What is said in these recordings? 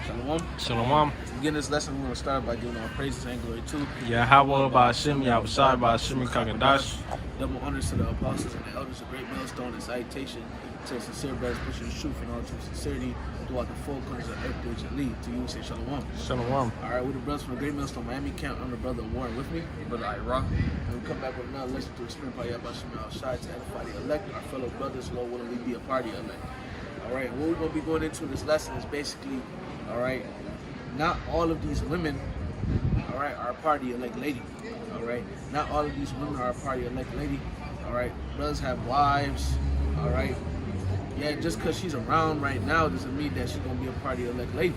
Shalom. Shalom. To begin this lesson, we're going to start by giving our praises and glory to Yahweh Ba'ashem, Yahushai Ba'ashem Kakadash. double honors to the apostles and the elders, a great millstone and salutation to the sincere brothers pushing the truth and all true sincerity throughout the four corners of earth which it lead. To you, we say Shalom. Shalom. All right, we're the brothers from the Great Millstone Miami Camp. I'm the brother Warren with me, brother Ira. And we come back with another lesson to explain by Yahweh Yahushai to edify the elect, our fellow brothers, Lord willing, we be a part of the elect. All right, what we're going to be going into this lesson is basically, all right, not all of these women, all right, are a part of the elect lady. All right, not all of these women are a part of the elect lady. All right, brothers have wives. All right, yeah, just because she's around right now doesn't mean that she's going to be a part of the elect lady.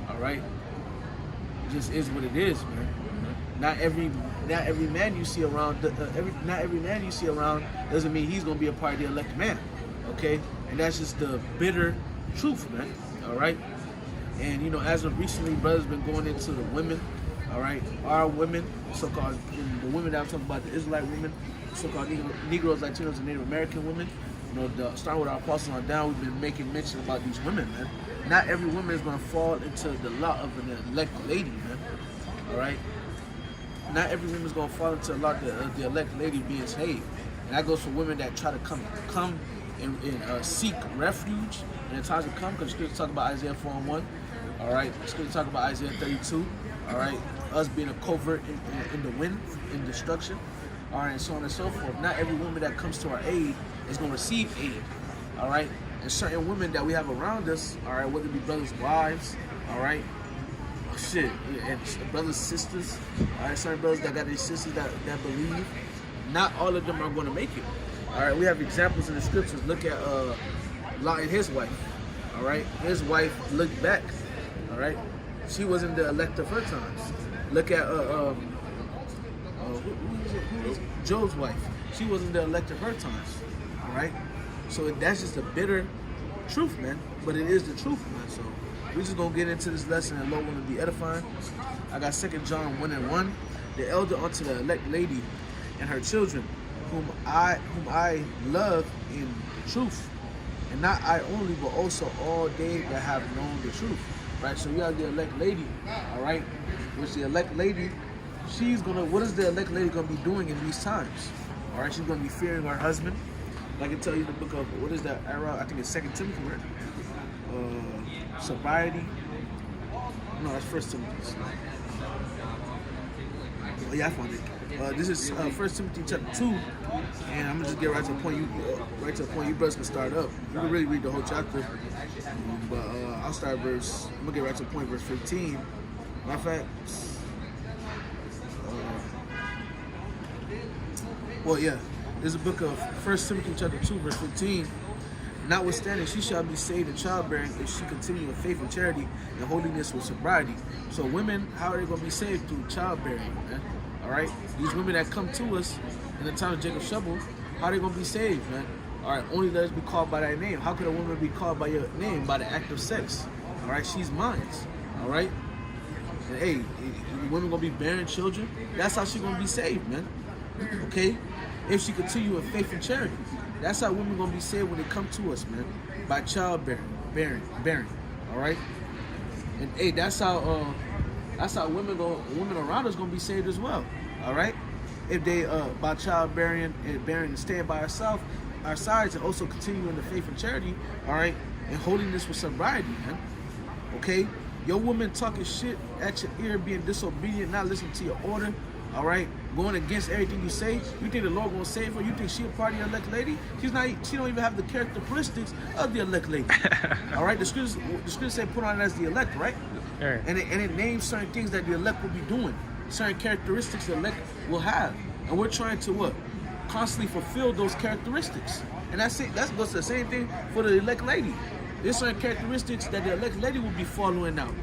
All right, it just is what it is, man. Not every man you see around, not every man you see around doesn't mean he's going to be a part of the elect man. Okay, and that's just the bitter truth, man. All right. And you know, as of recently, brothers been going into the women, all right, our women, so-called the women that I'm talking about, the Israelite women, so-called Negroes, Latinos, and Native American women. You know, starting with our apostles on down, we've been making mention about these women, man. Not every woman is going to fall into the lot of an elect lady, man. All right. Not every woman is going to fall into the lot of the elect lady being saved, and that goes for women that try to come and seek refuge in the times to come, because Scripture talk about Isaiah 4:1. All right, Scripture talk about Isaiah 32. All right, us being a covert in the wind, in destruction. All right, and so on and so forth. Not every woman that comes to our aid is going to receive aid. All right, and certain women that we have around us, all right, whether it be brothers' wives, all right, and brothers' sisters, all right, certain brothers that got their sisters that believe, not all of them are going to make it. All right, we have examples in the scriptures. Look at Lot and his wife. All right, his wife looked back. All right, she wasn't the elect of her times. Look at who is it? Job's wife. She wasn't the elect of her times. All right, so that's just a bitter truth, man. But it is the truth, man. So we're just gonna get into this lesson, and Lord willing, be edifying. I got 2 John 1:1. The elder unto the elect lady and her children, whom I love in truth, and not I only, but also all they that have known the truth. Right, so you have the elect lady, all right, which the elect lady, what is the elect lady gonna be doing in these times? All right, she's gonna be fearing her husband. I can tell you the book of, what is that era? I think it's 2 Timothy, right? Sobriety. No, that's 1 Timothy. Oh yeah, I found it. This is 1 Timothy chapter 2, and I'm gonna just get right to the point. You brothers can start up. You can really read the whole chapter, but I'll start I'm gonna get right to the point, verse 15. Matter of fact, well, yeah, there's a book of 1 Timothy chapter 2, verse 15. Notwithstanding, she shall be saved in childbearing if she continue in faith and charity and holiness with sobriety. So women, how are they gonna be saved? Through childbearing, man. All right, these women that come to us in the time of Jacob's trouble, how are they gonna be saved, man? All right, only let us be called by thy name. How could a woman be called by your name? By the act of sex. All right, she's mine. All right, and hey, women gonna be bearing children. That's how she's gonna be saved, man. Okay, if she continue in faith and charity, that's how women gonna be saved when they come to us, man. By childbearing, bearing. All right, and hey, that's how women around us gonna be saved as well. All right, if they by childbearing and bearing and staying by our sides, and also continue in the faith and charity. All right, and holiness with sobriety, man. Okay, your woman talking shit at your ear, being disobedient, not listening to your order. All right, going against everything you say. You think the Lord gonna save her? You think she a part of the elect lady? She don't even have the characteristics of the elect lady. All right, the scripture say put on as the elect, right? Right. And it names certain things that the elect will be doing, certain characteristics the elect will have, and we're trying to what? Constantly fulfill those characteristics. And that's it. That goes to the same thing for the elect lady. There's certain characteristics that the elect lady will be following out.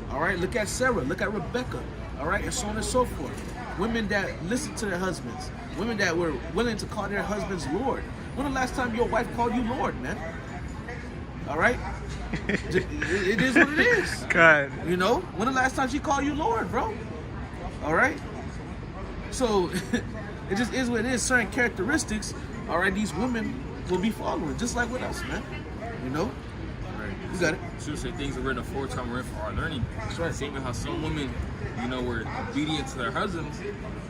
All right, look at Sarah, look at Rebecca, all right, and so on and so forth. Women that listen to their husbands, women that were willing to call their husbands Lord. When the last time your wife called you Lord, man? All right, it is what it is. God. You know, when the last time she called you Lord, bro? All right, so it just is what it is. Certain characteristics, all right, these women will be following, just like with us, man. You know. Right. You got it. She'll say things are written aforetime we're in for our learning. That's right. Same with how some women, were obedient to their husbands,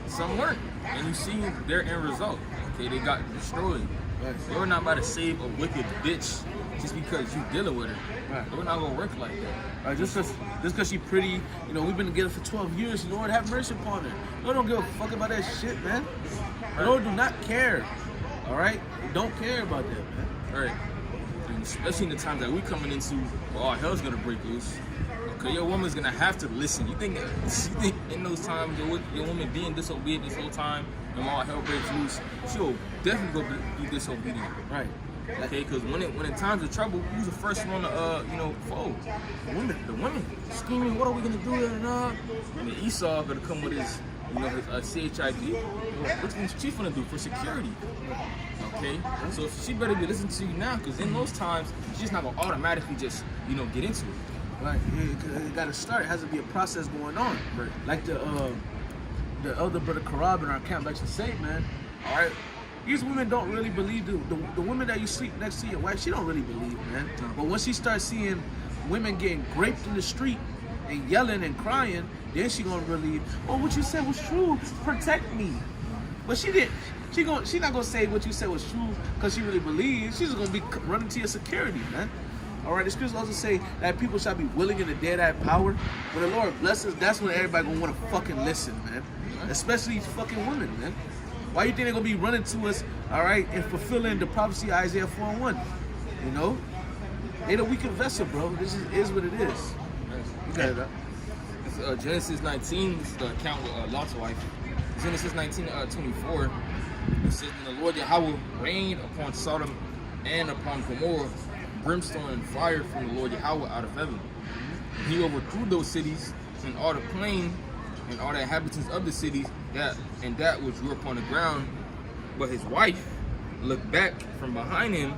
some weren't. And you see their end result. Okay, they got destroyed. Right. We're not about to save a wicked bitch just because you dealing with her. Right. We're not gonna work like that. Just because she pretty, we've been together for 12 years, Lord have mercy upon her. Lord don't give a fuck about that shit, man. Lord do not care. All right? Don't care about that, man. Right. And especially in the times that we're coming into where all hell's gonna break loose. Okay, your woman's gonna have to listen. You think in those times your woman being disobedient this whole time and all hell breaks loose, she'll definitely go be disobedient. Right. Okay, because when in times of trouble, who's the first one to fold? The women screaming, "What are we gonna do?" And then Esau gonna come with his CHID. What's the chief gonna do for security? Okay, so she better be listening to you now, because in those times she's not gonna automatically just get into it. Right. It got to start. It has to be a process going on. Right. Like the elder brother Karab in our camp likes to say, man. All right. These women don't really believe the women that you sleep next to your wife. She don't really believe, man. No. But once she starts seeing women getting raped in the street and yelling and crying, then she gonna believe. Oh, what you said was true. Protect me. But she didn't. She not gonna say what you said was true because she really believes. She's just gonna be running to your security, man. All right. The scriptures also say that people shall be willing and the dead have power. When the Lord blesses, that's when everybody gonna want to fucking listen, man. Especially these fucking women, man. Why you think they're gonna be running to us, all right, and fulfilling the prophecy of Isaiah 4:1? They the weaker vessel, bro. This is what it is. You got it up. It's, Genesis 19, this is the account with Lot's wife. Genesis 19:24. It says, "And the Lord Yahweh rained upon Sodom and upon Gomorrah brimstone and fire from the Lord Yahweh out of heaven. And he overthrew those cities and all the plain and all the inhabitants of the cities that which grew upon the ground. But his wife looked back from behind him,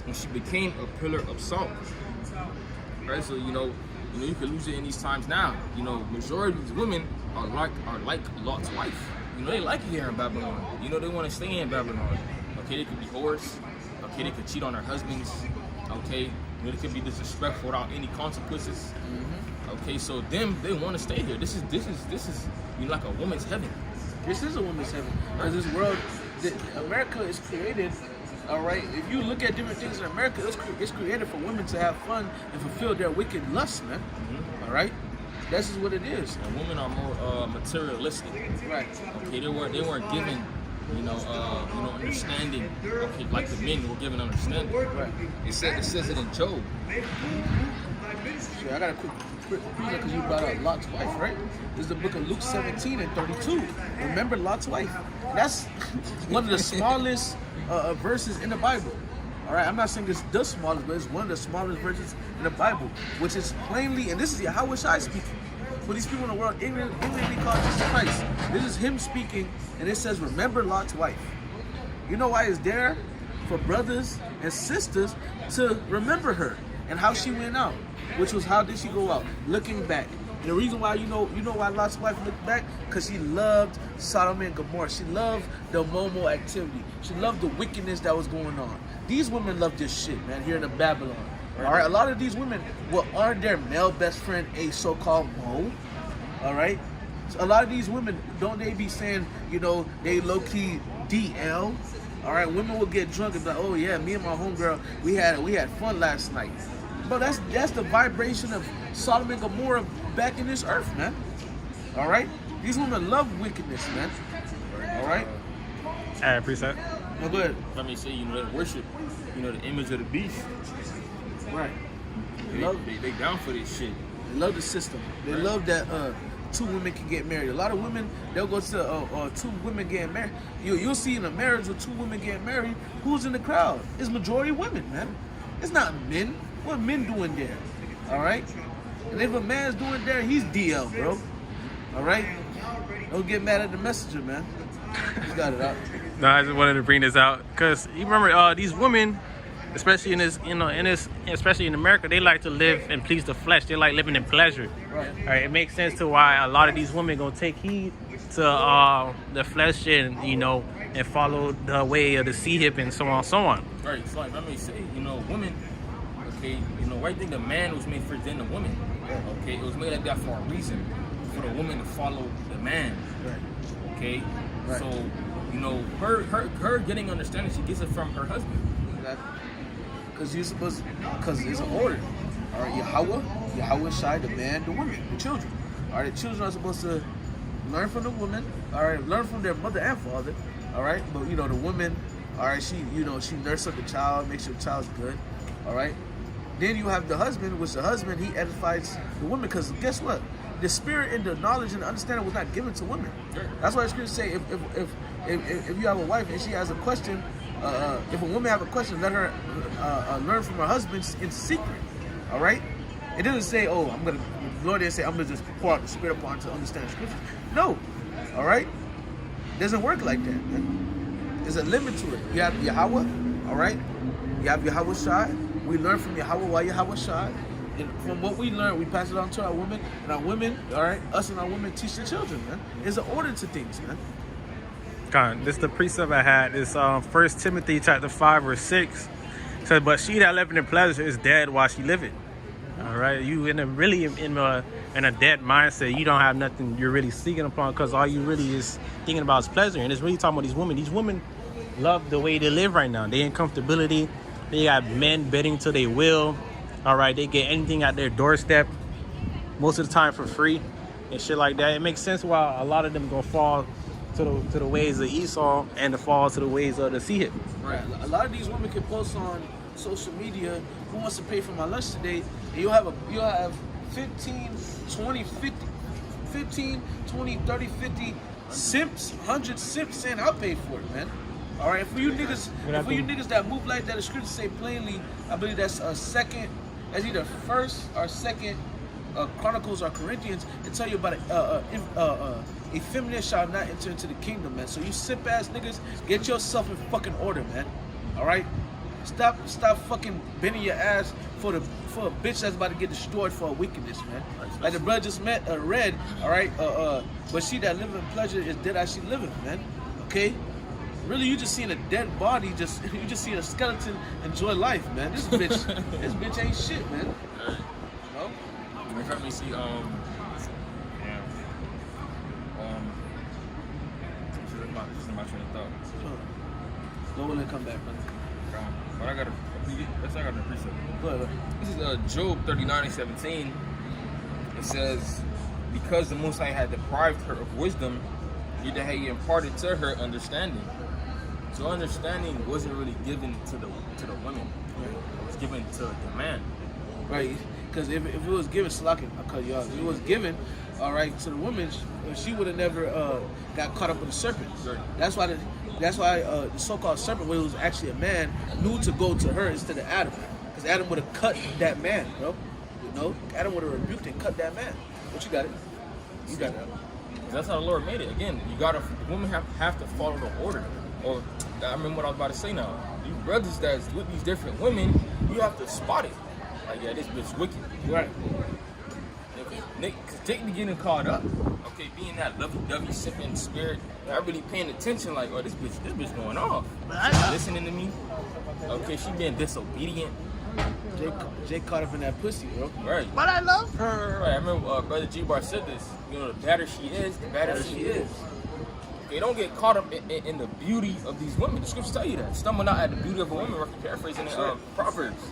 and she became a pillar of salt." Right, so you can lose it in these times now. Majority of these women are like Lot's wife. They like it here in Babylon. They want to stay in Babylon. Okay, they could be whores. Okay, they could cheat on their husbands. Okay, they could be disrespectful without any consequences. Okay, so they want to stay here. This is like a woman's heaven. This is a woman's heaven. Because this world, America is created, all right? If you look at different things in America, it's created for women to have fun and fulfill their wicked lusts, man. All right? This is what it is. And women are more materialistic. Right. Okay, they weren't given, understanding. Okay, like the men were given understanding. Right. It says it in Job. I got a quick because you brought up Lot's wife, right? This is the book of Luke 17:32. Remember Lot's wife. That's one of the smallest verses in the Bible. All right, I'm not saying it's the smallest, but it's one of the smallest verses in the Bible, which is plainly, and this is Yahweh Shai speaking. For these people in the world, ignorantly call Jesus Christ. This is him speaking, and it says, "Remember Lot's wife." You know why it's there? For brothers and sisters to remember her and how she went out, which was how did she go out? Looking back. And the reason why you know why Lot's wife looked back? Because she loved Sodom and Gomorrah. She loved the Momo activity. She loved the wickedness that was going on. These women love this shit, man, here in Babylon. All right, a lot of these women will earn their male best friend a so-called Mo. All right, so a lot of these women, don't they be saying, they low-key DL? All right, women will get drunk and be like, "Oh yeah, me and my homegirl, we had fun last night." But that's the vibration of Sodom and Gomorrah back in this earth, man. All right, these women love wickedness, man. All right. I appreciate. No, go ahead. Let me say, they worship, the image of the beast. Right. They down for this shit. They love the system. They love that two women can get married. A lot of women, they'll go to two women getting married. You'll see in a marriage with two women getting married, who's in the crowd? It's majority women, man. It's not men. What men doing there? All right? And if a man's doing there, he's DL, bro. All right? Don't get mad at the messenger, man. You got it out. No, I just wanted to bring this out because you remember these women, especially especially in America, they like to live and please the flesh. They like living in pleasure. Right. All right, it makes sense to why a lot of these women gonna take heed to the flesh and and follow the way of the sea hip and so on and so on. Right. It's like, let me say, women, Okay, you know, right thing, the man was made first, then the woman. Okay, it was made like that for a reason, for the woman to follow the man. Right. Okay, Right. so you know, her getting understanding, she gets it from her husband. Because it's an order. All right, Yahweh Shai, the man, the woman, the children. All right, the children are supposed to learn from the woman. All right, learn from their mother and father. All right, but you know the woman. All right, she nurses up the child, makes sure the child's good. All right. Then you have the husband, which the husband, he edifies the woman, because guess what? The spirit and the knowledge and the understanding was not given to women. Sure. That's why the scriptures say if you have a wife and she has a question, if a woman have a question, let her learn from her husband in secret. All right. It doesn't say, oh, the Lord didn't say I'm gonna just pour out the spirit upon her to understand the scriptures. No. All right. It doesn't work like that, man. There's a limit to it. You have Yahweh. All right. You have Yahweh Shai. We learn from Yahweh while Yahweh Shai. And from what we learn, we pass it on to our women. And our women, all right, us and our women teach the children, man. There's an order to things, man. God, this is the precept I had. It's 1 Timothy chapter 5 verse 6. It says, but she that liveth in pleasure is dead while she liveth. All right, you in a dead mindset. You don't have nothing you're really seeking upon, because all you really is thinking about is pleasure. And it's really talking about these women. These women love the way they live right now. They in comfortability. They got men bedding till they will. All right, they get anything at their doorstep, most of the time for free and shit like that. It makes sense why a lot of them gonna fall to the ways of Esau and to fall to the ways of the Sihit. Right. A lot of these women can post on social media, who wants to pay for my lunch today? And you'll have 15, 20, 30, 50 simps, 100 simps saying I'll pay for it, man. All right, for you niggas that move like that, the scriptures say plainly, I believe that's that's either first or second Chronicles or Corinthians, it tell you about a feminine shall not enter into the kingdom, man. So you simp ass niggas, get yourself in fucking order, man. All right, stop fucking bending your ass for a bitch that's about to get destroyed for a wickedness, man. Like the brother just read, all right, but she that liveth in pleasure is dead as she liveth, man. Okay. Really, you just seeing a dead body, you just seeing a skeleton enjoy life, man. This bitch ain't shit, man. No? Let me see, this is my train of thought. No one will come back, man. But I got a precept. Go ahead. This is Job 39:17. It says, because the Most High had deprived her of wisdom, neither had he imparted to her understanding. So understanding wasn't really given to the women. It was given to the man. Right. Because if it was given, Slocking, I'll cut you off. If it was given, all right, to the woman, she would have never got caught up with the serpent. Sure. That's why the so-called serpent, when it was actually a man, knew to go to her instead of Adam. Because Adam would have cut that man, bro. You know, Adam would have rebuked and cut that man. But you got it. You got it. That's how the Lord made it. Again, the women have to follow the order. Or I remember what I was about to say now. You brothers that's with these different women, you have to spot it. Like, yeah, this bitch wicked. Right. Okay, because they be getting caught up. Okay, being that lovey-dovey sipping spirit, not really paying attention. Like, oh, this bitch going off. She's listening to me. Okay, she being disobedient. Jay caught up in that pussy, bro. Right. But I love her. Right. I remember Brother G-Bar said this. You know, the better she is, the better she is. Okay, don't get caught up in the beauty of these women. The scriptures tell you that. Stumble not at the beauty of a woman, roughly paraphrasing Proverbs.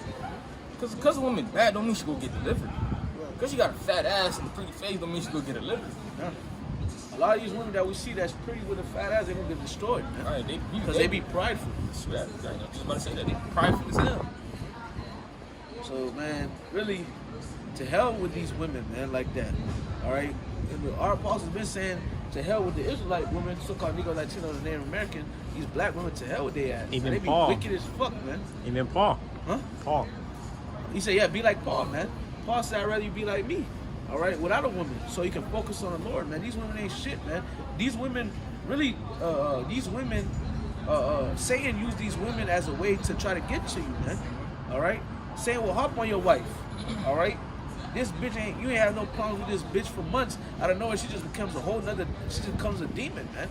Because a woman bad don't mean she go get delivered. Because she got a fat ass and a pretty face don't mean she go get delivered. Yeah. A lot of these women that we see that's pretty with a fat ass, they gonna get destroyed, man. Right, because they be prideful. I was just about to say that. They prideful as hell. So, man, really, to hell with these women, man, like that. All right? And our apostles been saying, to hell with the Israelite women, so-called Negro, Latino, and Native American, these black women, to hell with their ass. Even they be Paul. wicked as fuck, man. Even Paul. Huh? Paul. He said, yeah, be like Paul, man. Paul said, I'd rather you be like me, all right, without a woman, so you can focus on the Lord, man. These women ain't shit, man. These women, really, Satan used these women as a way to try to get to you, man, all right? Satan will hop on your wife, all right? This bitch you ain't have no problems with this bitch for months. Out of nowhere, she just becomes she just becomes a demon, man,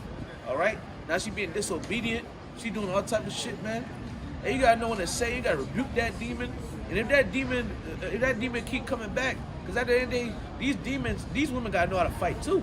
all right? Now she being disobedient. She doing all type of shit, man. And you gotta know when to say, you gotta rebuke that demon And if that demon keep coming back, because at the end of the day, these women gotta know how to fight too.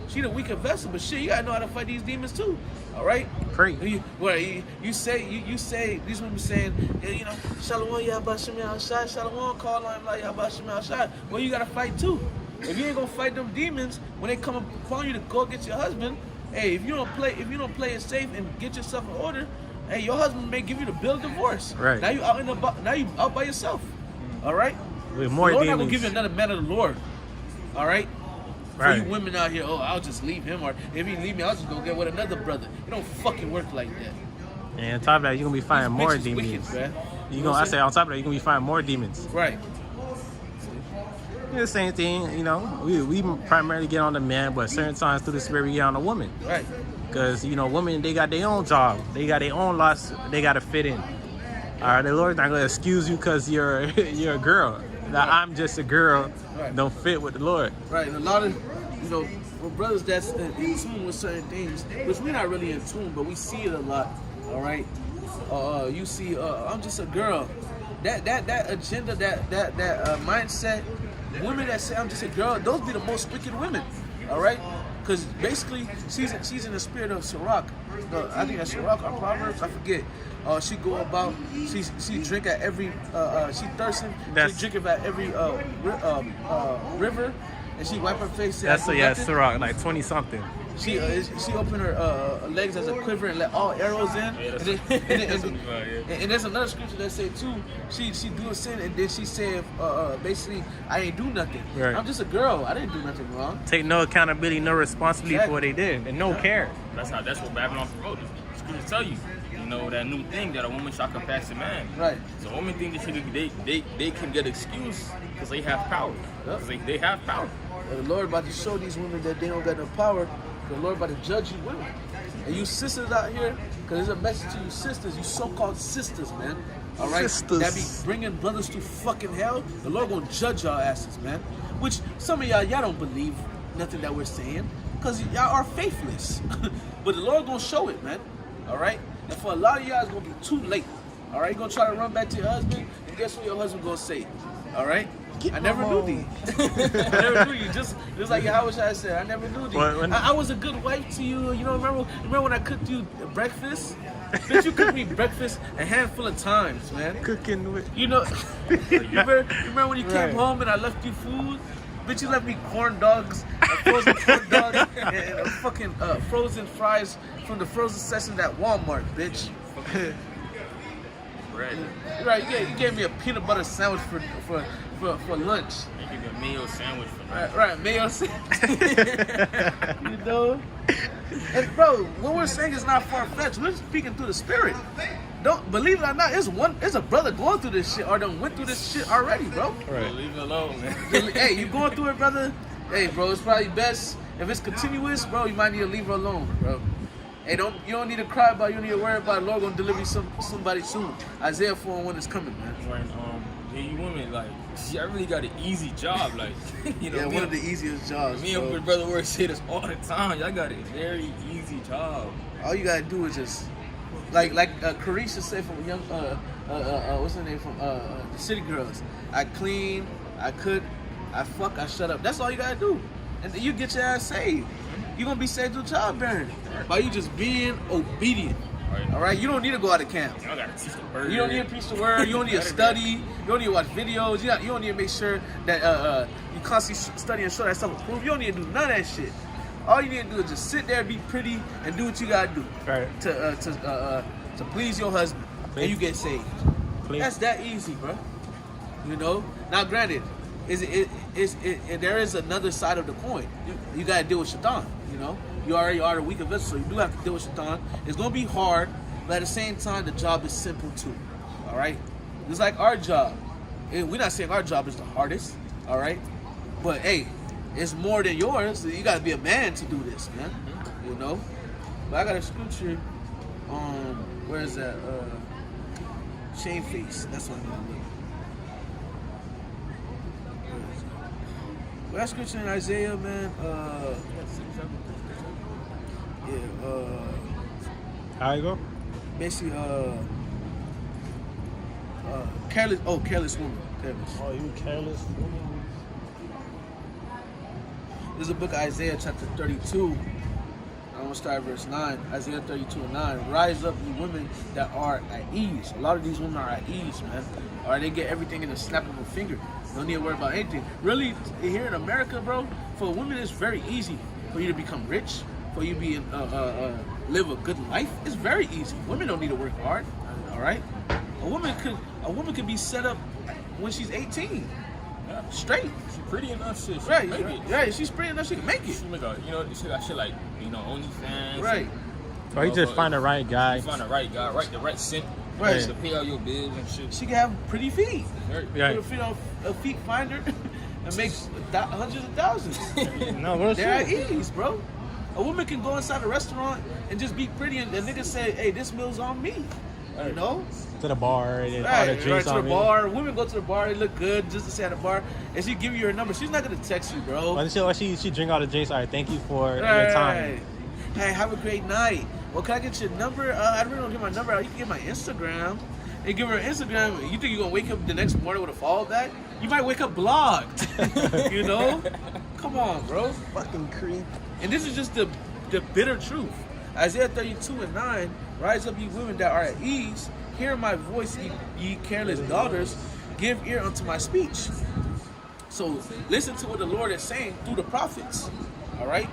She the weaker vessel, but shit, you gotta know how to fight these demons too. All right. Pray. You say these women saying, you know, Shalom Yabashim Al-Shad, Shalom call on like Yabashim Al-Shad. Well, you gotta fight too. If you ain't gonna fight them demons when they come upon you to go get your husband, hey, if you don't play it safe and get yourself in order, hey, your husband may give you the bill of divorce. Right. Now you out by yourself. All right. With more the Lord demons. not gonna give you another man of the Lord. All right. Right. For you women out here, I'll just leave him, or if he leave me, I'll just go get with another brother. It don't fucking work like that. And on top of that, you're gonna be finding more Bitch is demons. wicked, bruh. I say on top of that, you're gonna be finding more demons. Right. The same thing, you know. We primarily get on the man, but certain times through the spirit we get on the woman. Right. Because, you know, women, they got their own job. They got their own lots they got to fit in. All right, the Lord's not going to excuse you because you're a girl. Now, I'm just a girl, Right. don't fit with the Lord. Right. And a lot of, you know, for brothers that's in tune with certain things, which we're not really in tune, but we see it a lot. All right. You see, I'm just a girl. That agenda, that mindset. Women that say I'm just a girl, those be the most wicked women. All right. Because basically, she's in the spirit of Sirach. I think that's Sirach or Proverbs. I forget. She go about. She drink at every. She thirsting. She drinking at every river, and she wipe her face. That's Sirach, like 20 something. She open her legs as a quiver and let all arrows in. And there's another scripture that say too. She do a sin and then she said basically I ain't do nothing. Right. I'm just a girl. I didn't do nothing wrong. Take no accountability, no responsibility for what they did, and no care. That's what Babylon promoted. Scriptures tell you, you know, that new thing that a woman shall compass a man. Right. So women think that they can get excuse because they have power. Yep. They have power. And the Lord about to show these women that they don't got no power. The Lord about to judge you women. And you sisters out here, because there's a message to you sisters, you so-called sisters, man. All right? Sisters. That be bringing brothers to fucking hell. The Lord gonna judge y'all asses, man. Which some of y'all don't believe nothing that we're saying, because y'all are faithless. But the Lord gonna show it, man. All right? And for a lot of y'all, it's gonna be too late. All right? You're gonna try to run back to your husband, and guess what your husband gonna say? All right? I never knew thee. I never knew you. Just like Yahweh Shai said, I never knew thee. I was a good wife to you. You know, remember when I cooked you breakfast? Bitch, you cooked me breakfast a handful of times, man. Cooking with. You know, you remember when you came home and I left you food? Bitch, you left me corn dogs, frozen corn dogs, and fucking frozen fries from the frozen section at Walmart, bitch. Bread. Right, yeah, you gave me a peanut butter sandwich for lunch. They give you a mayo sandwich for lunch. Right, mayo sandwich. You know? And bro, what we're saying is not far-fetched. We're speaking through the spirit. Don't believe it or not, it's a brother going through this shit or done went through this shit already, bro. Right. Leave it alone, man. Hey, you going through it, brother? Hey, bro, it's probably best if it's continuous, bro. You might need to leave her alone, bro. Hey, you don't need to cry about it. You don't need to worry about it. Lord gonna deliver you somebody soon. Isaiah 4:1 is coming, man. When you women, like, see, I really got an easy job, like, you know. Yeah, one of the easiest jobs. Me and my brother work say this all the time. Y'all got a very easy job. All you gotta do is just, like Carisha said from young, what's her name from the City Girls. I clean, I cook, I fuck, I shut up. That's all you gotta do, and then you get your ass saved. You gonna be saved through childbearing by you just being obedient. Right. All right, you don't need to go out of camp. Y'all gotta teach the word. You don't need to preach the word. You don't need to study. You don't need to watch videos. You don't need to make sure that you constantly study and show that stuff approved. You don't need to do none of that shit. All you need to do is just sit there, be pretty, and do what you gotta do to please your husband, and you get saved. That's that easy, bro. You know. Now, granted, there is another side of the coin. You gotta deal with Shaitan. You know. You already are a weaker vessel, so you do have to deal with Shaitan. It's gonna be hard, but at the same time, the job is simple too. All right, it's like our job. We're not saying our job is the hardest. All right, but hey, it's more than yours. So you gotta be a man to do this, man. You know. But I got a scripture. Where is that? Shamefaced. That's what I'm gonna look. Well, that scripture in Isaiah, man. How you go? Basically, Careless woman. Careless. Oh, you careless. This is the book of Isaiah chapter 32. I'm going to start at verse 9. Isaiah 32 and 9. Rise up, you women that are at ease. A lot of these women are at ease, man. All right, they get everything in the snap of a finger. Don't need to worry about anything. Really, here in America, bro, for women, it's very easy for you to become rich, for you to be live a good life. It's very easy. Women don't need to work hard. All right, a woman could be set up when she's 18, straight. She's pretty enough, shit. She Right, can make it. right. She's pretty enough. She can make it. She make a, she got shit like, OnlyFans. Right. So you just find the right guy. You find the right guy, the right scent. Right. To pay all your bills and shit. She can have pretty feet. Yeah. Put a feet on a feet finder and make hundreds of thousands. No, what's They're at true. ease, bro. A woman can go inside a restaurant and just be pretty, and the nigga say, "Hey, this meal's on me." You know? To the bar and Right, all the drinks to the on me. bar. Women go to the bar, they look good just to stay at the bar, and she give you her number. She's not gonna text you, bro. But she drink all the drinks. All right, thank you for your Right. time. Hey, have a great night. Well, can I get your number? I really don't get my number. You can get my Instagram. And give her Instagram. You think you're gonna wake up the next morning with a follow back? You might wake up blocked. You know? Come on, bro. Fucking creep. And this is just the bitter truth. Isaiah 32 and 9. Rise up, ye women that are at ease. Hear my voice, ye careless daughters. Give ear unto my speech. So listen to what the Lord is saying through the prophets. All right?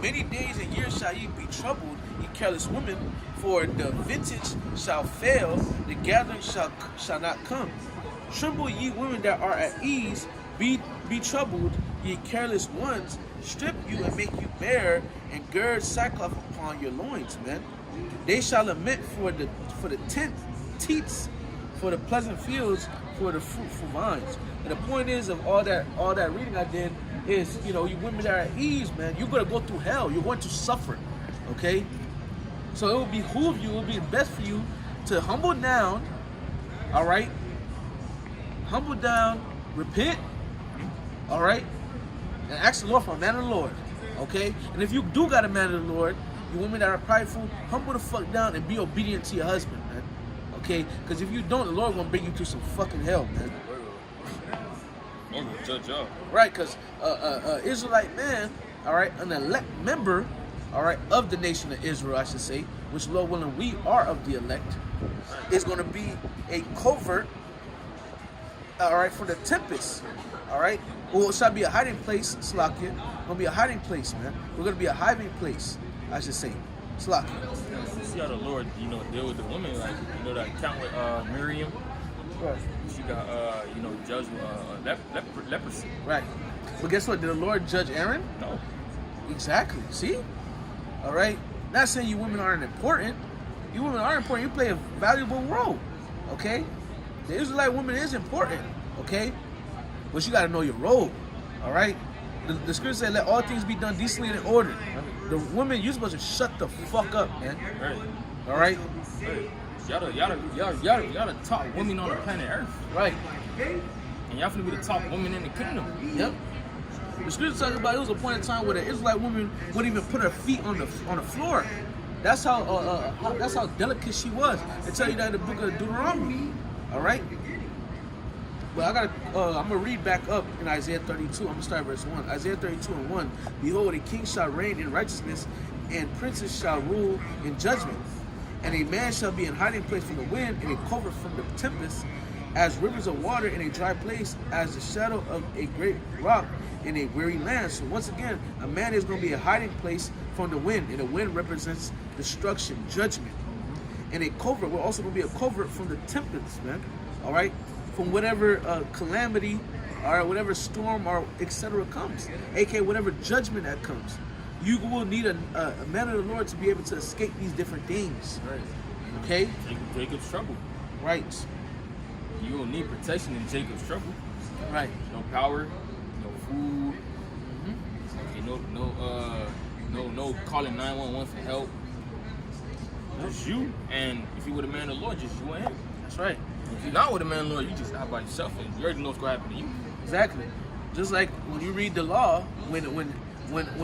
Many days and years shall ye be troubled, ye careless women, for the vintage shall fail, the gathering shall not come. Tremble, ye women that are at ease, be troubled, ye careless ones. Strip you and make you bare, and gird sackcloth upon your loins, man. They shall lament for the teats, for the pleasant fields, for the fruitful vines. And the point is of all that reading I did is, you women that are at ease, man, you're gonna go through hell. You're going to suffer. Okay? So it will behoove you, it will be best for you to humble down, all right? Humble down, repent, all right? And ask the Lord for a man of the Lord, okay? And if you do got a man of the Lord, you women that are prideful, humble the fuck down and be obedient to your husband, man, okay? Because if you don't, the Lord gonna bring you through some fucking hell, man. I'm gonna judge y'all. Right, because Israelite man, all right, an elect member, all right, of the nation of Israel, I should say, which, Lord willing, we are of the elect, is going to be a covert, all right, for the tempest, all right? Well, it shall be a hiding place, Slakia. Going to be a hiding place, man. We're going to be a hiding place, I should say, Slakia. See how the Lord, deal with the women, like, that account with Miriam. Right. She got, judged with leprosy. Right. But guess what? Did the Lord judge Aaron? No. Exactly. See? All right. Not saying you women aren't important. You women are important. You play a valuable role. Okay? The Israelite woman is important. Okay? But you got to know your role. All right? The scripture said, let all things be done decently and in order. The women, you're supposed to shut the fuck up, man. Right. All right? Right. Y'all the top women on the planet Earth. Right. And y'all finna be the top women in the kingdom. Yep. The scripture talks about it was a point in time where the Israelite woman wouldn't even put her feet on the floor. That's how delicate she was. They tell you that in the book of Deuteronomy. All right. But I'm gonna read back up in Isaiah 32. I'm gonna start verse 1. Isaiah 32 and 1. Behold, a king shall reign in righteousness, and princes shall rule in judgment. And a man shall be in hiding place from the wind, and a covert from the tempest, as rivers of water in a dry place, as the shadow of a great rock in a weary land. So once again, a man is going to be a hiding place from the wind, and the wind represents destruction, judgment. And a covert, we're also going to be a covert from the tempest, man. All right, from whatever calamity, or whatever storm, or etc. comes, aka whatever judgment that comes. You will need a man of the Lord to be able to escape these different things. Right. Okay? Jacob's trouble. Right. You will need protection in Jacob's trouble. Right. No power, no food, no calling 911 for help. Just you, and if you with a man of the Lord, just you and him. That's right. If you're not with a man of the Lord, you just out by yourself, and you already know what's gonna happen to you. Exactly. Just like when you read the law, when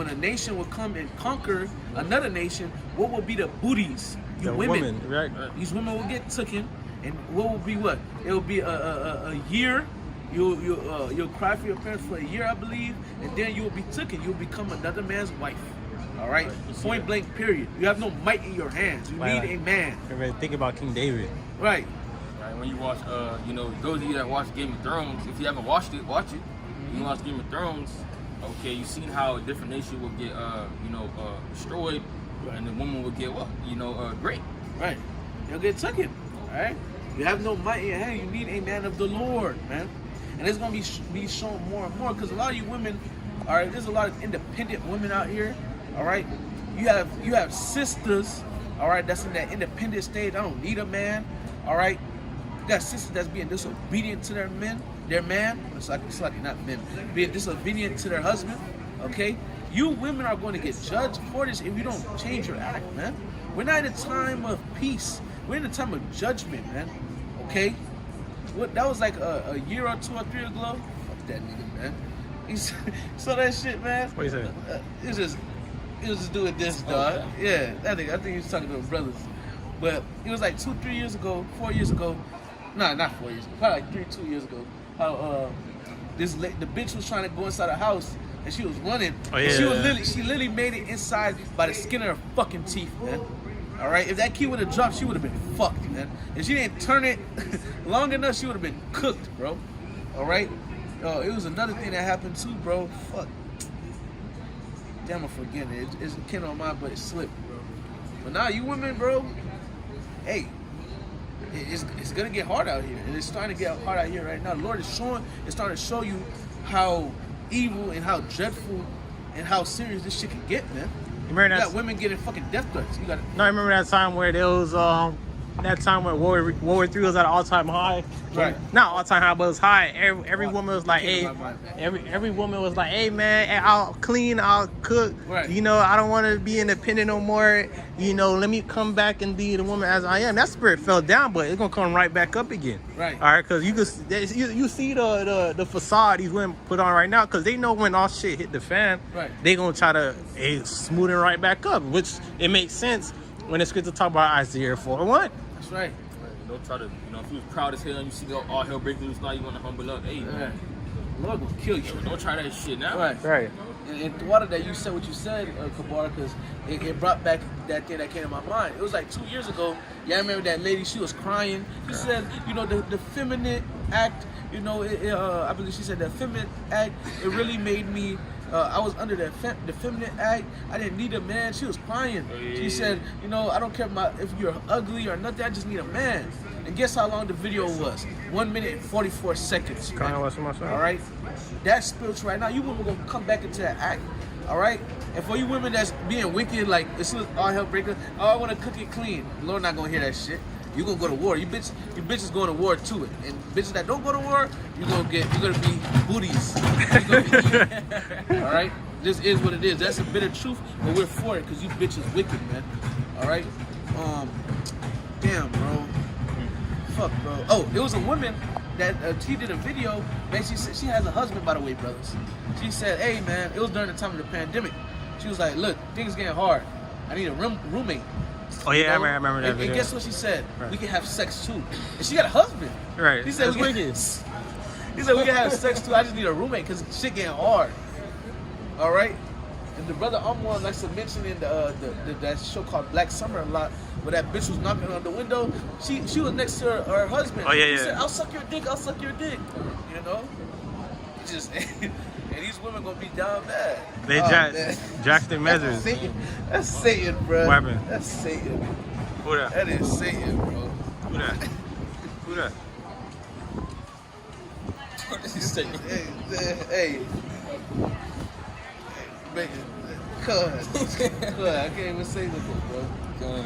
a nation will come and conquer another nation, what will be the booties? You The women. women, right? These women will get taken, and what will be what? It will be a year. You'll cry for your parents for a year, I believe, and then you will be taken. You will become another man's wife. All right, point blank. Period. You have no might in your hands. You need a man. Think about King David. Right. Right, when you watch, those of you that watch Game of Thrones, if you haven't watched it, watch it. You watch Game of Thrones, okay, you've seen how a different nation will get, destroyed, and the woman will get what? Great. Right. You'll get taken. All right. You have no might in your hand. You need a man of the Lord, man. And it's gonna be shown more and more because a lot of you women, all right, there's a lot of independent women out here. All right. You have sisters, all right, that's in that independent stage. I don't need a man. All right. You got sisters that's being disobedient to their man. It's like not men, being disobedient to their husband. Okay, you women are going to get judged for this if you don't change your act, man. We're not in a time of peace. We're in a time of judgment, man. Okay, that was like a year or 2 or 3 ago. Fuck that nigga, man. You saw that shit, man. What you say? It was just doing this, dog. Yeah, I think he was talking to his brothers, but it was like 2-3 years ago, 4 years ago. Nah, not 4 years. Probably like 2 years ago. How the bitch was trying to go inside the house and she was running. Oh, yeah. She literally made it inside by the skin of her fucking teeth, man. All right, if that key would have dropped, she would have been fucked, man. If she didn't turn it long enough, she would have been cooked, bro. All right. It was another thing that happened too, bro. Fuck. Damn, I'm forgetting it. It's kind of on mine, but it slipped, bro. But now you women, bro. Hey. It's gonna get hard out here, and it's starting to get hard out here right now. The Lord is starting to show you how evil and how dreadful and how serious this shit can get, man. You remember You that? got women getting fucking death threats. No, I remember that time where there was that time when World War III was at an all-time high. Right. Not all-time high, but it was high. Every woman was like, Came hey, to my mind, man. every woman was like, hey man, I'll clean, I'll cook. Right. I don't want to be independent no more. Let me come back and be the woman as I am. That spirit fell down, but it's gonna come right back up again. Right. All right, because you see the facade these women put on right now, because they know when all shit hit the fan, Right. they gonna try to smooth it right back up, which it makes sense when the scripture talk about Isaiah 4:1. That's right. Don't try to, if you was proud as hell and you see all hell breaking loose, now you want to humble up. Hey, Right. man, Lord will kill you. don't try that shit now. Right. Right. And throughout of that, you said what you said, Kabara, because it brought back that thing that came to my mind. It was like 2 years ago. Yeah, I remember that lady. She was crying. She said, the feminine act. I believe she said the feminine act. It really made me. I was under the feminine act. I didn't need a man. She was crying. She said, I don't care if you're ugly or nothing. I just need a man. And guess how long the video was? 1 minute and 44 seconds. Kind of watching myself. All right, that's spiritual right now. You women gonna come back into that act. All right, and for you women that's being wicked, like as soon as all hell breaks, I want to cook it clean. The Lord not gonna hear that shit. You gonna go to war. You bitches going to war to it. And bitches that don't go to war, you're gonna be booties. All right, this is what it is. That's a bitter truth, but we're for it because you bitches wicked, man. All right, damn, bro. Fuck, bro. Oh, it was a woman that she did a video. Man, she said she has a husband, by the way, brothers. She said, "Hey, man, it was during the time of the pandemic." She was like, "Look, things getting hard. I need a roommate." Oh yeah, I remember that and video. guess what she said? Right. We can have sex too. And she got a husband. Right. He said, That's wicked. He said we can have sex too. I just need a roommate because shit getting hard. All right. And the brother Amwan likes to mention in that show called Black Summer a lot, where that bitch was knocking on the window. She was next to her husband. Oh, yeah, He yeah. said, I'll suck your dick. Just and these women gonna be down bad. They man. Jackson measures. That's Satan, bro. What happened? That's Satan. Who that? That is Satan, bro. Who that? Who that? Hey. I can't even say nothing, bro.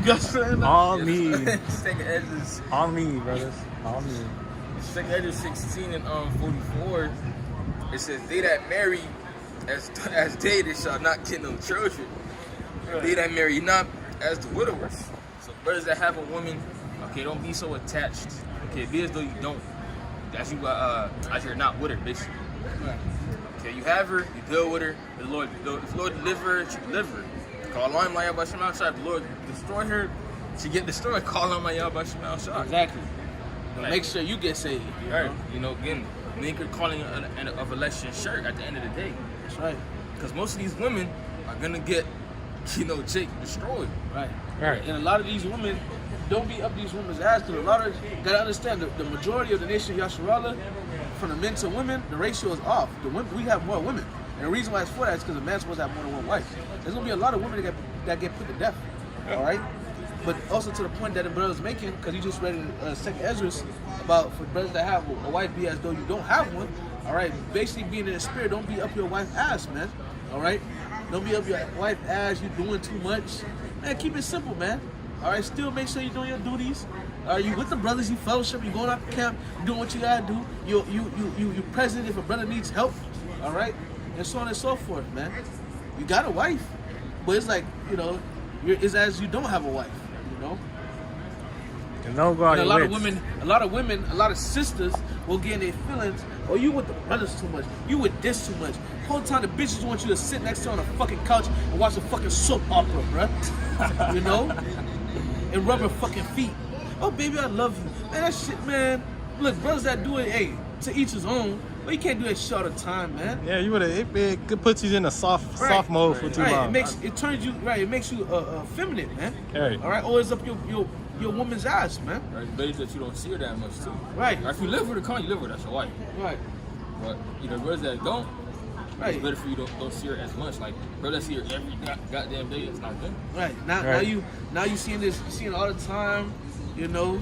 Got something? All me. Second Ezra's All me, brothers. All me. 16 and 44. It says, "They that marry as dated shall not get no children. They that marry not as the widowers." So brothers that have a woman, okay, don't be so attached. Okay, be as though you don't. As you're not with her, basically. Okay, you have her, you deal with her. If the Lord deliver her, she deliver her. Call on the Lord destroy her. she get destroyed. Call on my y'all by Shemel Shah. Exactly. Like, Make sure you get saved. You know? Right. You know, again, make her calling of election shirt at the end of the day. That's right. Because most of these women are gonna get, you know, Jake destroyed. Right. Right. And a lot of these women don't be up these women's ass. Because a lot of gotta understand the majority of the nation Yasharala, from the men to women, the ratio is off. The women, we have more women, and the reason why it's for that is because a man's supposed to have more than one wife. There's gonna be a lot of women that get put to death. All right. But also to the point that the brother's making, because you just read in Second Esdras about for brothers that have a wife be as though you don't have one. All right. Basically, being in the spirit, don't be up your wife's ass, man. All right. Don't be up your wife's ass. You doing too much, man. Keep it simple, man. All right. Still make sure you're doing your duties. You with the brothers, you fellowship, you going out to camp, you doing what you gotta do. You present if a brother needs help. All right. And so on and so forth, man. You got a wife, but it's like, you know, it's as you don't have a wife. You know? And don't go out And a your lot of wits. a lot of sisters will get in their feelings. Oh, you with the brothers too much. You with this too much. Whole time the bitches want you to sit next to her on a fucking couch and watch a fucking soap opera, bruh. You know? And rub her fucking feet. Oh, baby, I love you. Man, that shit, man. Look, brothers that do it, hey, to each his own. But you can't do that shit all the time, man. Yeah, you would have. It puts you in a soft mode for too Right. long. It turns you right. It makes you feminine, man. Right. All right. Always up your woman's ass, man. Right? Days that you don't see her that much too. Right. Or if you live with her, you live with her, that's your wife. Right. But you know, brothers that don't, Right. it's better for you to don't see her as much. Like brothers see her every goddamn day. It's not good. Right. Now Right. now you seeing this. You seeing it all the time. You know.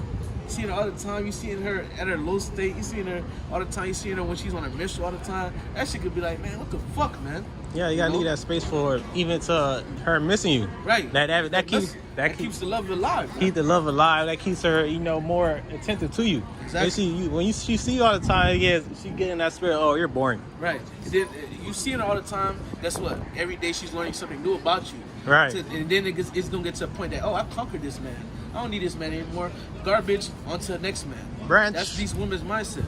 Seeing her all the time, you seeing her at her low state, you seeing her all the time, you seeing her when she's on her menstrual all the time. That shit could be like, man, what the fuck, man? Yeah, you gotta know? leave that space for even to her missing you. Right. That keeps keeps the love alive. Man. keep the love alive. That keeps her, more attentive to you. Exactly. When she see you all the time, yeah, she get in that spirit. Oh, you're boring. Right. And then you seeing her all the time. Guess what? Every day she's learning something new about you. Right. And then it's gonna get to a point that, oh, I've conquered this man. I don't need this man anymore. Garbage, on to the next man. Branch. That's these women's mindset.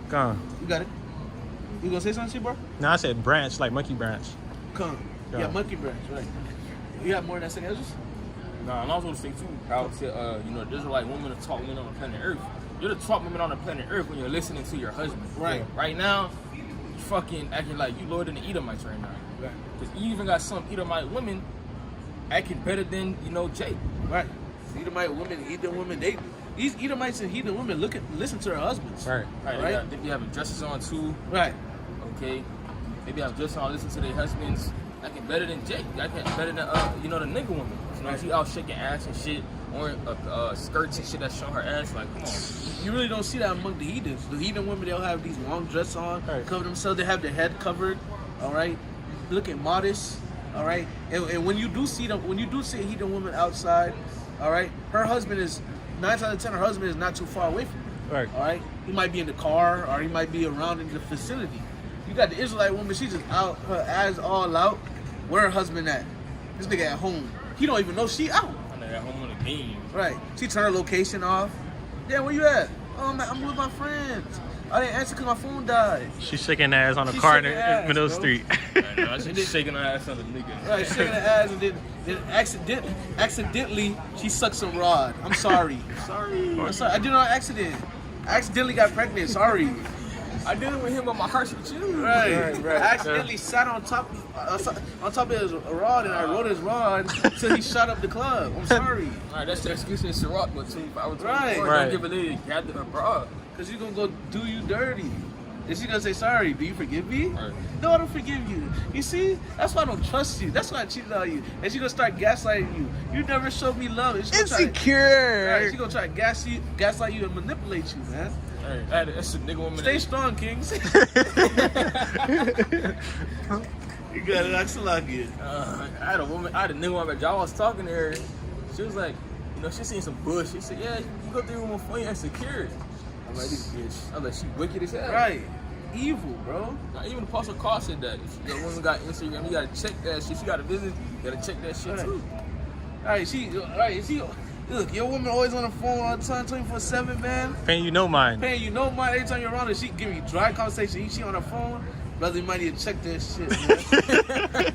Come. You got it. You gonna say something, bro? No, I said branch, like monkey branch. Come. Yeah. Yeah, monkey branch, right. You have more than that second Esdras? Nah, and I was gonna say too, how to you know, there's like women to talk women on the planet Earth. You're the top woman on the planet Earth when you're listening to your husband. Right. Right now, you fucking acting like you lower than the Edomites right now. Right. Because you even got some Edomite women acting better than, you know, Jake. Right. Edomite women, heathen women, these Edomites and heathen women listen to their husbands. Right. Right. They be having dresses on too. Right. Okay. They be having dresses on, listen to their husbands. Acting better than Jake. Acting better than you know, the nigga woman. You know, she out shaking ass and shit, wearing skirts and shit that show her ass. Like, come on. You really don't see that among the heathens. The heathen women, they'll have these long dresses on, Right. cover themselves. They have their head covered. All right, looking modest. All right, and when you do see them, when you do see a heathen woman outside, all right, her husband is 9 times out of 10. Her husband is not too far away from her. Right. All right, he might be in the car or he might be around in the facility. You got the Israelite woman. She's just out, her eyes all out. Where her husband at? This nigga at home. He don't even know she out. I'm at home on the game. Right. She turned her location off. Damn, where you at? Oh, man, I'm with my friends. I didn't answer because my phone died. She's shaking ass on the She car in shaking the ass, middle of bro. the street. She's shaking her ass on the nigga. Right, shaking her ass and then accidentally she sucked some rod. I'm sorry. I'm sorry. I did it on accident. I accidentally got pregnant. Sorry. I did it with him, but my heart's with you. Right. Right. I accidentally sat on top of his rod and I rode his rod until he shot up the club. I'm sorry. Alright, that's the excuse in Ciroc, but 25 hours Right. before, Right. don't give a lady gather her bra. Because you're going to go do you dirty. And she's going to say, sorry, do you forgive me? Right. No, I don't forgive you. You see? That's why I don't trust you. That's why I cheated on you. And she's going to start gaslighting you. You never showed me love. And she gonna try to- Insecure. Right, she's going to try to gaslight you and manipulate you, man. Alright, that's a nigga woman. Stay strong, Kings. You got it. Axelaki. I had a nigga woman, but y'all was talking to her. She was like, you know, she seen some bush. She said, yeah, you go through with my phone, you insecure. I'm like, this bitch. I'm like, she wicked as hell. Right. Evil, bro. Now, even Apostle Carl said that. If your woman got Instagram, you gotta check that shit. She got a business, you gotta check that shit Right. too. She, look, your woman always on the phone all the time, 24/7, man. Paying you no mind. Paying you no mind every time you're around her. She give you dry conversation. She on her phone. brother, you might need to check that shit,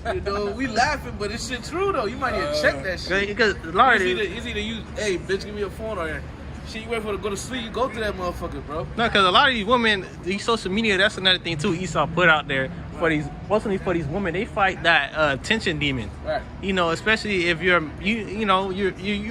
man. You know, we laughing, but this shit true though. You might need to check that shit. Because a lot of It's either you, hey, bitch, give me your phone, or shit, you wait for her to go to sleep, you go through that motherfucker, bro. No, because a lot of these women, these social media, that's another thing too. Esau put out there for these, mostly for these women, they fight that attention demon. Right. You know, especially if you're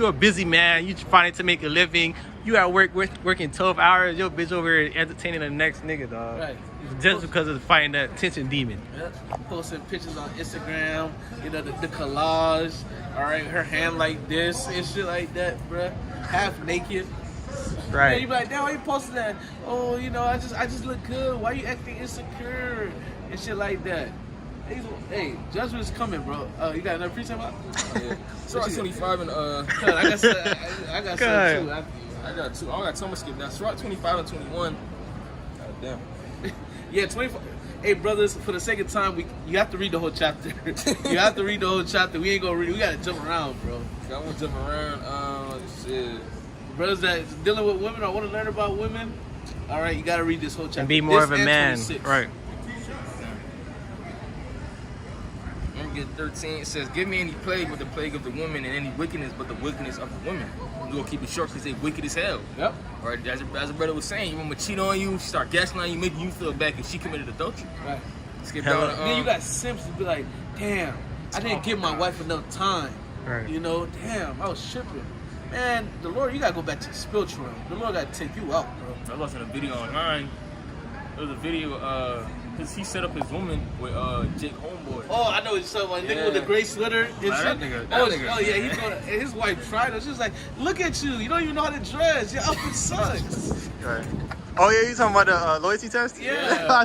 a busy man, you trying to make a living, you at work working 12 hours, your bitch over here entertaining the next nigga, dog. Right. Just because of fighting that attention demon. Yeah. Posting pictures on Instagram, you know, the collage, all right, her hand like this and shit like that, bruh. Half naked. Right. Yeah, you be like, damn, why you posting that? Oh, you know, I just look good. Why you acting insecure and shit like that? Hey, judgment's coming, bro. You got another precept out? Yeah. So I 25 and I got some too. I got two. I got so much skip now. Surah 25 and 21. God damn. Yeah, 25. Hey, brothers, for the sake of time, you have to read the whole chapter. You have to read the whole chapter. We ain't gonna read. We gotta jump around, bro. I want to jump around. Shit. Brothers that dealing with women or want to learn about women, all right, you gotta read this whole chapter. And be more This of a and man. 26. Right. Remember, get 13. It says, "Give me any plague but the plague of the woman, and any wickedness but the wickedness of the woman." You gonna keep it short because they wicked as hell. Yep. Right, as a brother was saying, you want to cheat on you, she start gaslighting you, making you feel bad because she committed adultery. Right. Skip Hell, down. Then you got simps to be like, damn, I didn't give my wife enough time. Right. You know, damn, I was tripping. Man, the Lord, you gotta go back to the spiritual realm. The Lord gotta take you out, bro. I was watching a video online. There was a video, because he set up his woman with Jake Homeboy. Oh, I know what you're talking about. Nigga Yeah. with the gray sweater and That shit. nigga- oh, that nigga. oh, yeah, he's going to, and his wife tried her. She was like, look at you. You don't even know how to dress. Your outfit sucks. Right. Oh yeah, you talking about the loyalty test? Yeah.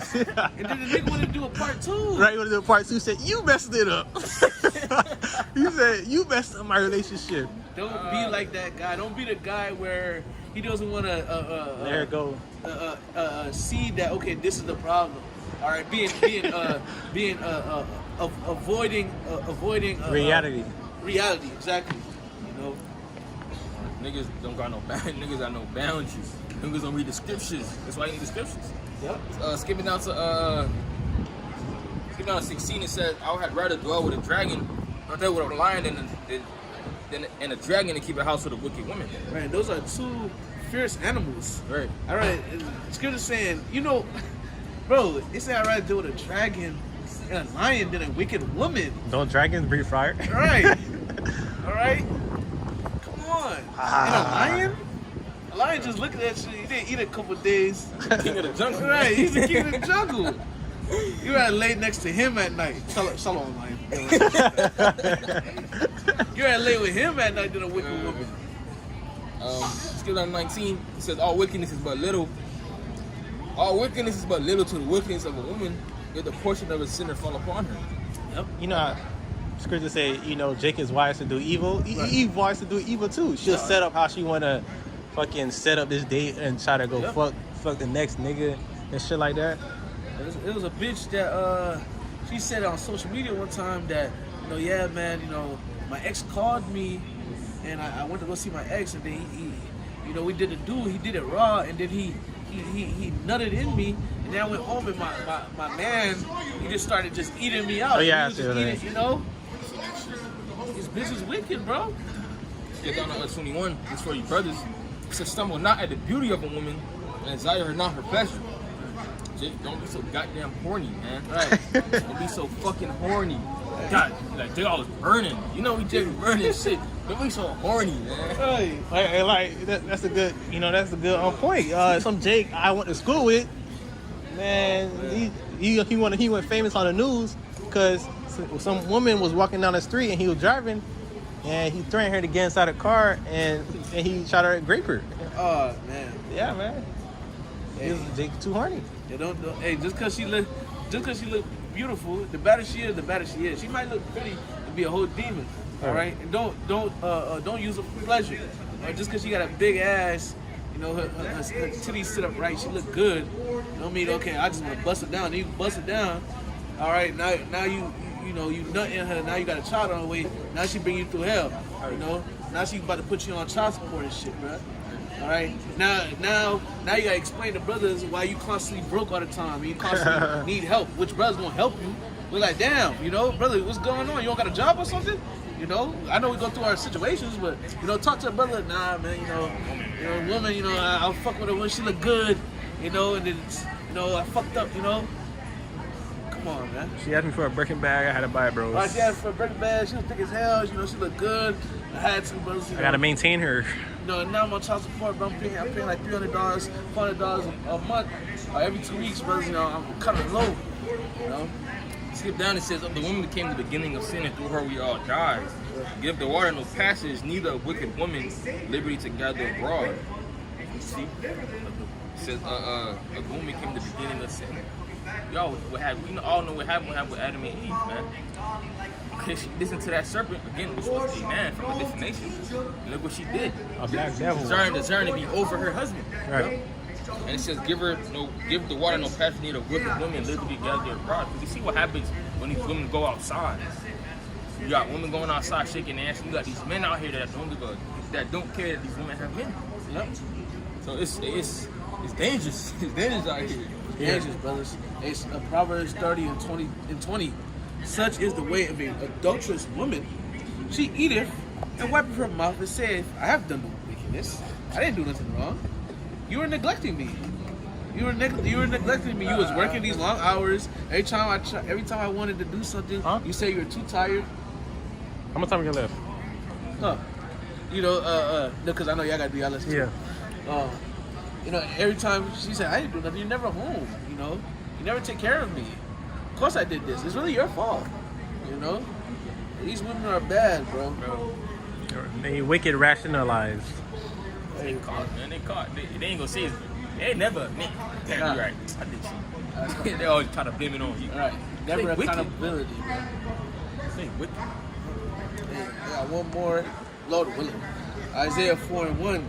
And then the nigga wanted to do a part 2. Right, you want to do a part 2? Said you messed it up. You said you messed up my relationship. Don't be like that guy. Don't be the guy where he doesn't want to There it go. see that, okay, this is the problem. All right, avoiding Reality. reality, exactly. You know, Niggas don't got no niggas got no boundaries. Niggas don't read the scriptures. That's why you need the scriptures. yep. Skipping down to 16, it says, "I had rather dwell with a dragon, not there with a lion than a dragon, and keep a house with a wicked woman." Right, those are two fierce animals. Right. All right, scripture saying, you know, bro, it said I'd rather deal with a dragon and a lion than a wicked woman. Don't dragons breathe fire? All right, all right, come on. And a lion? A lion just look at that shit. He didn't eat a couple days. King of the jungle. Right, he's the king of the jungle. You gotta lay next to him at night. Shalom, lion. You gotta lay with him at night than a wicked woman. Skip down to 19, it says, "All wickedness is but little. All wickedness is but little to the wickedness of a woman, yet the portion of a sinner fall upon her." Yep. You know how scripture say, you know, Jacob's wise to do evil. Eve wise to do evil too. She'll set up how she wanna fucking set up this date and try to go Yep. fuck the next nigga and shit like that. It was a bitch that she said on social media one time that, you know, yeah, man, you know, my ex called me and I went to go see my ex, and then he you know, we did the do, he did it raw, and then he nutted in me, and then I went home and my man, he just started just eating me out. Oh, yeah, He was I see just what that eating, you know? This bitch is wicked, bro. Skip down to 21, it's for you brothers. It says, "Stumble not at the beauty of a woman, and desire her not her pleasure." Jake, don't be so goddamn horny, man. Right. Don't be so fucking horny. God, like they always burning. You know we just burning shit. Don't be so horny, man. Hey. Like that's a good, you know, that's a good point. Some Jake I went to school with, man, he went famous on the news because some woman was walking down the street and he was driving, and he threatened her to get inside a car, and he shot her at grape her. Oh man. Yeah, man. Hey. Jake too horny. Yeah, don't hey, just cause she look beautiful, the better she is, the better she is. She might look pretty and be a whole demon. All right, and don't use her for pleasure. Just cause she got a big ass, you know, her titties sit up right, she look good. Don't mean, okay, I just want to bust it down. Then you bust it down. All right, now you know, you nut in her. Now you got a child on the way. Now she bring you through hell. You know, now she about to put you on child support and shit, bro. All right. Now you gotta explain to brothers why you constantly broke all the time. You constantly need help. Which brother's gonna help you? We're like, damn, you know, brother, what's going on? You don't got a job or something? You know, I know we go through our situations, but you know, talk to a brother. Nah, man, you know, woman, you know, I'll fuck with her when she look good, you know, and then, you know, I fucked up, you know. Come on, man. She asked me for a Birkin bag. I had to buy it, bro. Right, she asked for a Birkin bag. She was thick as hell. You know, she looked good. I had two brothers. I gotta maintain her. You know, now I'm on child support, bro. I'm paying like $300, $400 a month, or every 2 weeks, brothers. You know, I'm kind of low. You know. Skip down, it says, of the woman became the beginning of sin, and through her we all died. Give the water no passage, neither a wicked woman liberty to gather abroad. See? It says, a woman became the beginning of sin. Y'all, all know what happened with Adam and Eve, man. Because she listened to that serpent, again, which was a man from a different nation. And look what she did. A black devil. Desiring to be over her husband. Right. And it says, give the water no passage, neither a wicked woman liberty to gather abroad. Because you see what happens when these women go outside. You got women going outside shaking their ass. You got these men out here that don't care that these women have men. Yep. So it's dangerous. It's dangerous out here. Dangerous, brothers. It's Proverbs 30 and 20. Such is the way of an adulterous woman. She eateth and wipeth her mouth and saith, I have done no wickedness. I didn't do nothing wrong. You were neglecting me. You were neglecting me. You was working these long hours. Every time I wanted to do something, you say you were too tired. How much time we got left? Huh. You know, no, because I know y'all gotta do y'all listen. Yeah. You know, every time she said, I didn't do nothing, you're never home, you know? You never take care of me. Of course I did this. It's really your fault, you know? These women are bad, bro. They wicked rationalized. They caught, man. They caught. They ain't gonna say it. They never admit. Damn, Nah. you right. I did shit. They always try to blame it on you. Right. Never They wicked. accountability, man. They wicked. Hey, I got one more. Lord willing. Isaiah 4:1.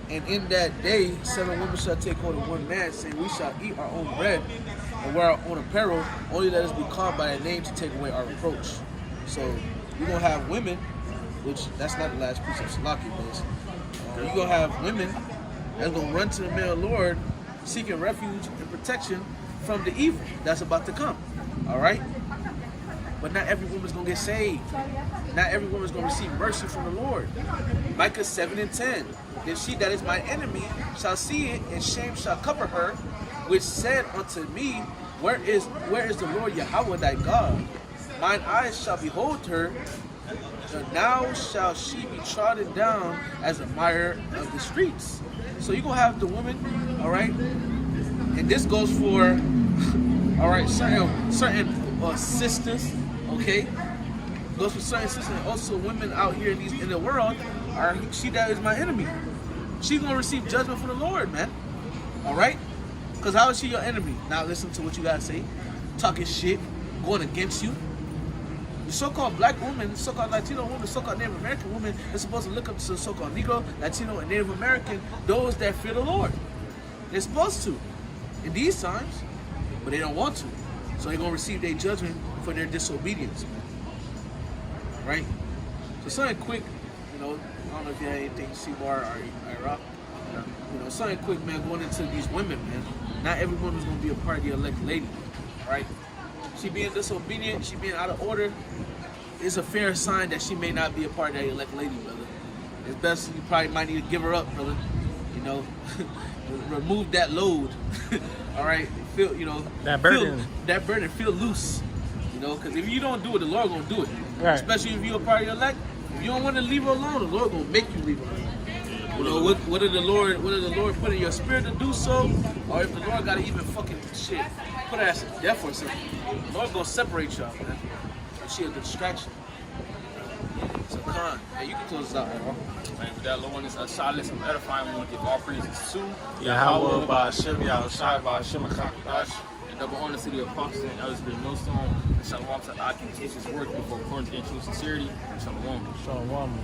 And in that day, 7 women shall take hold of one man, saying, we shall eat our own bread and wear our own apparel, only let us be called by a name to take away our reproach. So you're going to have women, which that's not the last piece of Salaki, but you're going to have women that's going to run to the man of the Lord, seeking refuge and protection from the evil that's about to come. All right? But not every woman's going to get saved. Not every woman's going to receive mercy from the Lord. Micah 7:10. Then she that is my enemy shall see it, and shame shall cover her, which said unto me, Where is the Lord Yahweh thy God? Mine eyes shall behold her, and now shall she be trodden down as a mire of the streets. So you're going to have the woman, all right? And this goes for, all right, certain sisters, okay? Goes for certain sisters, and also women out here in the world, she that is my enemy. She's going to receive judgment from the Lord, man. All right? Because how is she your enemy? Now listen to what you got to say. Talking shit, going against you. The so-called black woman, the so-called Latino woman, the so-called Native American woman is supposed to look up to the so-called Negro, Latino, and Native American, those that fear the Lord. They're supposed to in these times, but they don't want to. So they're going to receive their judgment for their disobedience, man. Right? So something quick, you know, I don't know if you had anything, Seymour or Iraq. You know, something quick, man, going into these women, man. Not every woman's going to be a part of the elect lady, right? She being disobedient, she being out of order, is a fair sign that she may not be a part of that elect lady, brother. It's best you probably might need to give her up, brother. You know, remove that load. All right, feel, you know, that burden. Feel loose. You know, because if you don't do it, the Lord gonna do it. Right. Especially if you're a part of the elect. If you don't want to leave her alone, the Lord gonna make you leave her alone. You know, what did the Lord put in your spirit to do so? Or if the Lord gotta even fucking shit, put her ass to death or something. The Lord's gonna separate y'all, man. And she is a distraction. So Khan, hey, you can close this out, man. Man, for that Lord, it's a solid, some edifying. We want to give all praises to Yahweh, Ba'ashem, Yahushai, Ba'ashem, HaKadosh. and double honor to the apostles and elders of the millstone. And shalom to Akim, teach his work before according to the true sincerity. And shalom. Shalom.